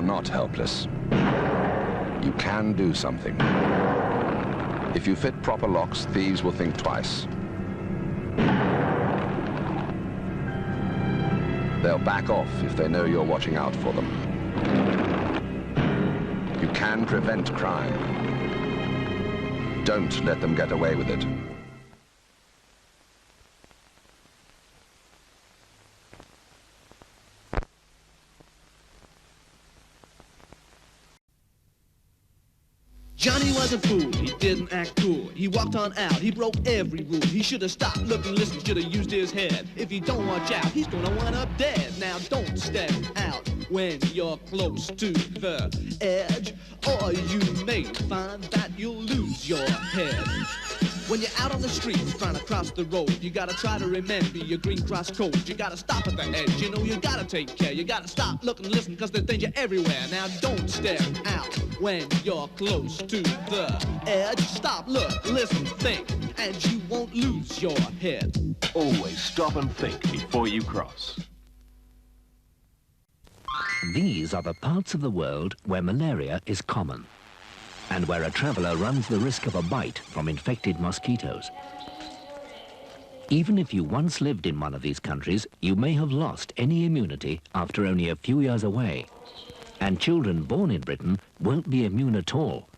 You're not helpless. You can do something. If you fit proper locks, thieves will think twice. They'll back off if they know you're watching out for them. You can prevent crime. Don't let them get away with it. Johnny was a fool, he didn't act cool. He walked on out, he broke every rule. He should have stopped, looked and listened, should have used his head. If you don't watch out, he's gonna wind up dead. Now don't step out when you're close to the edge, or you may find that you'll lose your head. When you're out on the streets trying to cross the road, you gotta try to remember your green cross code. You gotta stop at the edge, you know you gotta take care. You gotta stop, look and listen, cause there's danger everywhere. Now don't step out when you're close to the edge. Stop, look, listen, think, and you won't lose your head. Always stop and think before you cross. These are the parts of the world where malaria is common, and where a traveller runs the risk of a bite from infected mosquitoes. Even if you once lived in one of these countries, you may have lost any immunity after only a few years away. And children born in Britain won't be immune at all.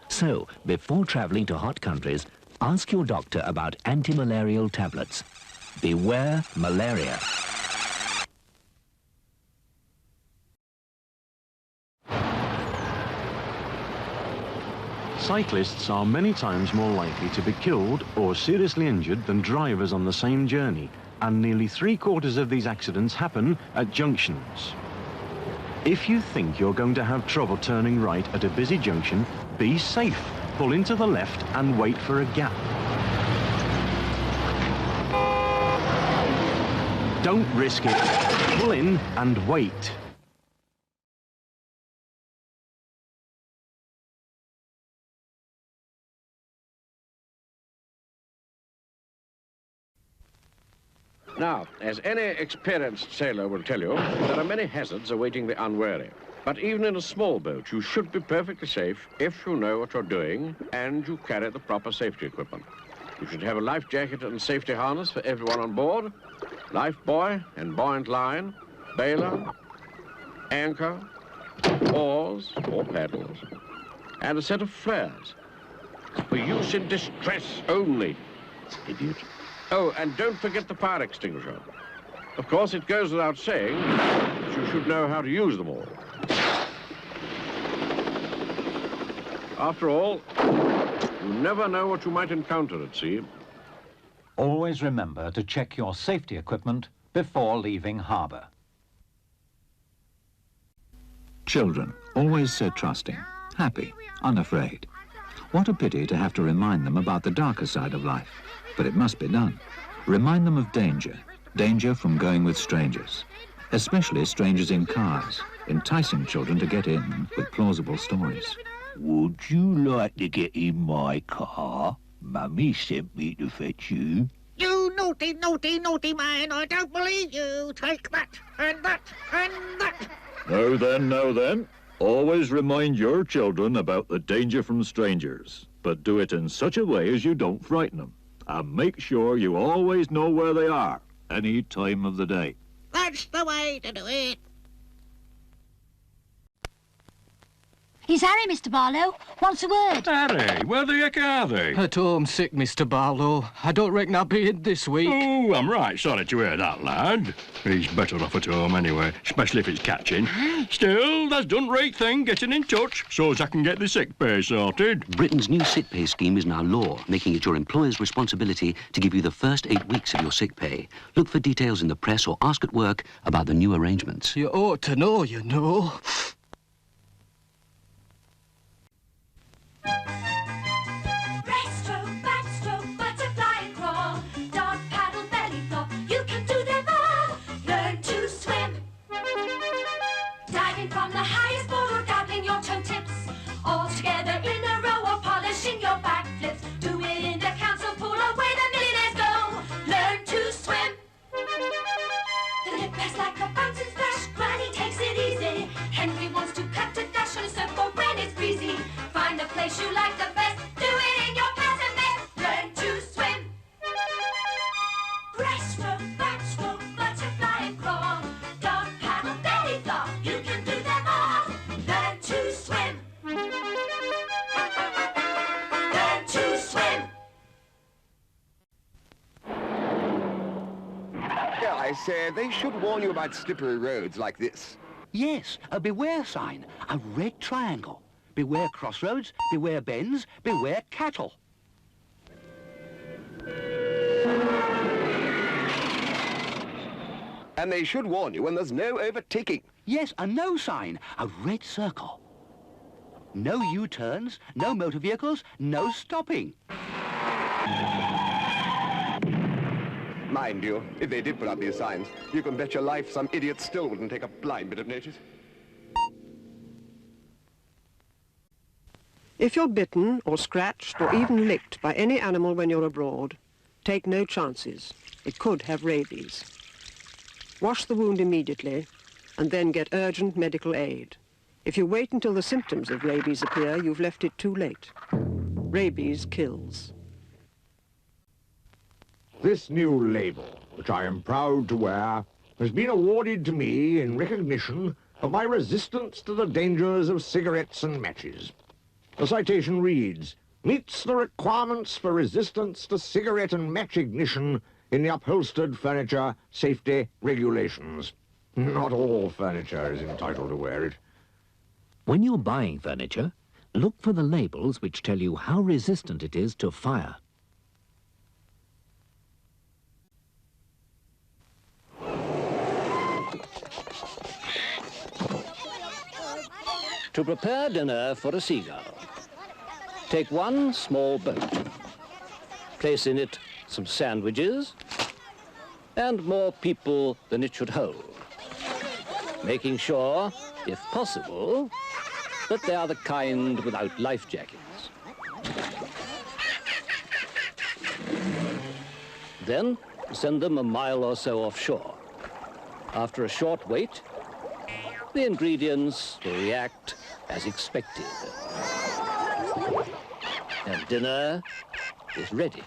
So, before travelling to hot countries, ask your doctor about anti-malarial tablets. Beware malaria. Cyclists are many times more likely to be killed or seriously injured than drivers on the same journey, and nearly 3/4 of these accidents happen at junctions. If you think you're going to have trouble turning right at a busy junction, be safe. Pull into the left and wait for a gap. Don't risk it. Pull in and wait. Now, as any experienced sailor will tell you, there are many hazards awaiting the unwary. But even in a small boat, you should be perfectly safe if you know what you're doing and you carry the proper safety equipment. You should have a life jacket and safety harness for everyone on board, life buoy and buoyant line, bailer, anchor, oars or paddles, and a set of flares for use in distress only. Idiot. Oh, and don't forget the fire extinguisher. Of course, it goes without saying that you should know how to use them all. After all, you never know what you might encounter at sea. Always remember to check your safety equipment before leaving harbour. Children, always so trusting, happy, unafraid. What a pity to have to remind them about the darker side of life. But it must be done. Remind them of danger. Danger from going with strangers. Especially strangers in cars, enticing children to get in with plausible stories. Would you like to get in my car? Mummy sent me to fetch you. You naughty, naughty, naughty man, I don't believe you. Take that, and that, and that. Now then. Always remind your children about the danger from strangers, but do it in such a way as you don't frighten them. And make sure you always know where they are, any time of the day. That's the way to do it. He's Harry, Mr. Barlow. Wants a word. Harry, where the heck are they? At home sick, Mr. Barlow. I don't reckon I'll be in this week. Oh, I'm right sorry to hear that, lad. He's better off at home anyway, especially if it's catching. Still, that's done right thing getting in touch, so as I can get the sick pay sorted. Britain's new sick pay scheme is now law, making it your employer's responsibility to give you the first 8 weeks of your sick pay. Look for details in the press or ask at work about the new arrangements. You ought to know, you know. Breaststroke, backstroke, butterfly and crawl, dog paddle, belly flop, you can do them all. Learn to swim. Diving from the highest board or dabbling your toe tips, all together in a row or polishing your back flips. Do it in the council pool or where the millionaires go. Learn to swim. The lip pass like a bouncing splash, Granny takes it easy. Henry wants to I say, they should warn you about slippery roads like this. Yes, a beware sign, a red triangle. Beware crossroads, beware bends, beware cattle. And they should warn you when there's no overtaking. Yes, a no sign, a red circle. No U-turns, no motor vehicles, no stopping. Mind you, if they did put up these signs, you can bet your life some idiot still wouldn't take a blind bit of notice. If you're bitten or scratched or even licked by any animal when you're abroad, take no chances. It could have rabies. Wash the wound immediately and then get urgent medical aid. If you wait until the symptoms of rabies appear, you've left it too late. Rabies kills. This new label, which I am proud to wear, has been awarded to me in recognition of my resistance to the dangers of cigarettes and matches. The citation reads, meets the requirements for resistance to cigarette and match ignition in the upholstered furniture safety regulations. Not all furniture is entitled to wear it. When you're buying furniture, look for the labels which tell you how resistant it is to fire. To prepare dinner for a seagull, take one small boat. Place in it some sandwiches and more people than it should hold, making sure, if possible, that they are the kind without life jackets. Then send them a mile or so offshore. After a short wait, the ingredients will react as expected. And dinner is ready.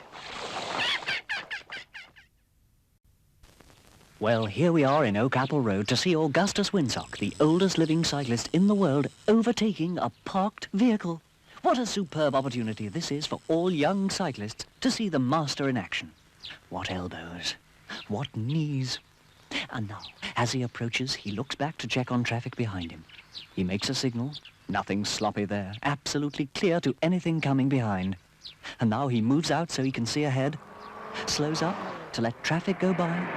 Well, here we are in Oak Apple Road to see Augustus Winsock, the oldest living cyclist in the world, overtaking a parked vehicle. What a superb opportunity this is for all young cyclists to see the master in action. What elbows, what knees. And now, as he approaches, he looks back to check on traffic behind him. He makes a signal. Nothing sloppy there. Absolutely clear to anything coming behind. And now he moves out so he can see ahead, slows up to let traffic go by,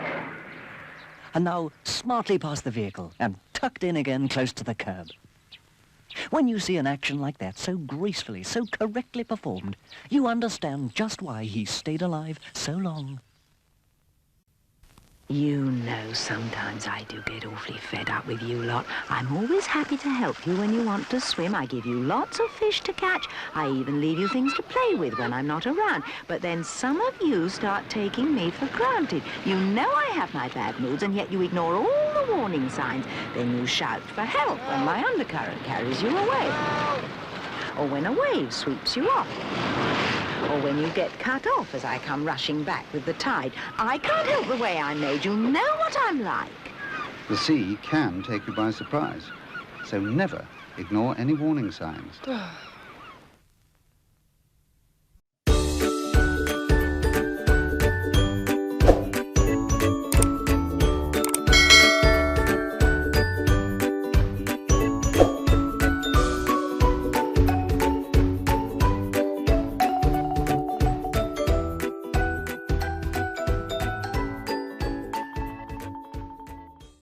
and now smartly past the vehicle and tucked in again close to the curb. When you see an action like that, so gracefully, so correctly performed, you understand just why he stayed alive so long. You know, sometimes I do get awfully fed up with you lot. I'm always happy to help you when you want to swim. I give you lots of fish to catch. I even leave you things to play with when I'm not around. But then some of you start taking me for granted. You know I have my bad moods, and yet you ignore all the warning signs. Then you shout for help when my undercurrent carries you away. Or when a wave sweeps you off. Or when you get cut off as I come rushing back with the tide. I can't help the way I'm made. You know what I'm like. The sea can take you by surprise, so never ignore any warning signs.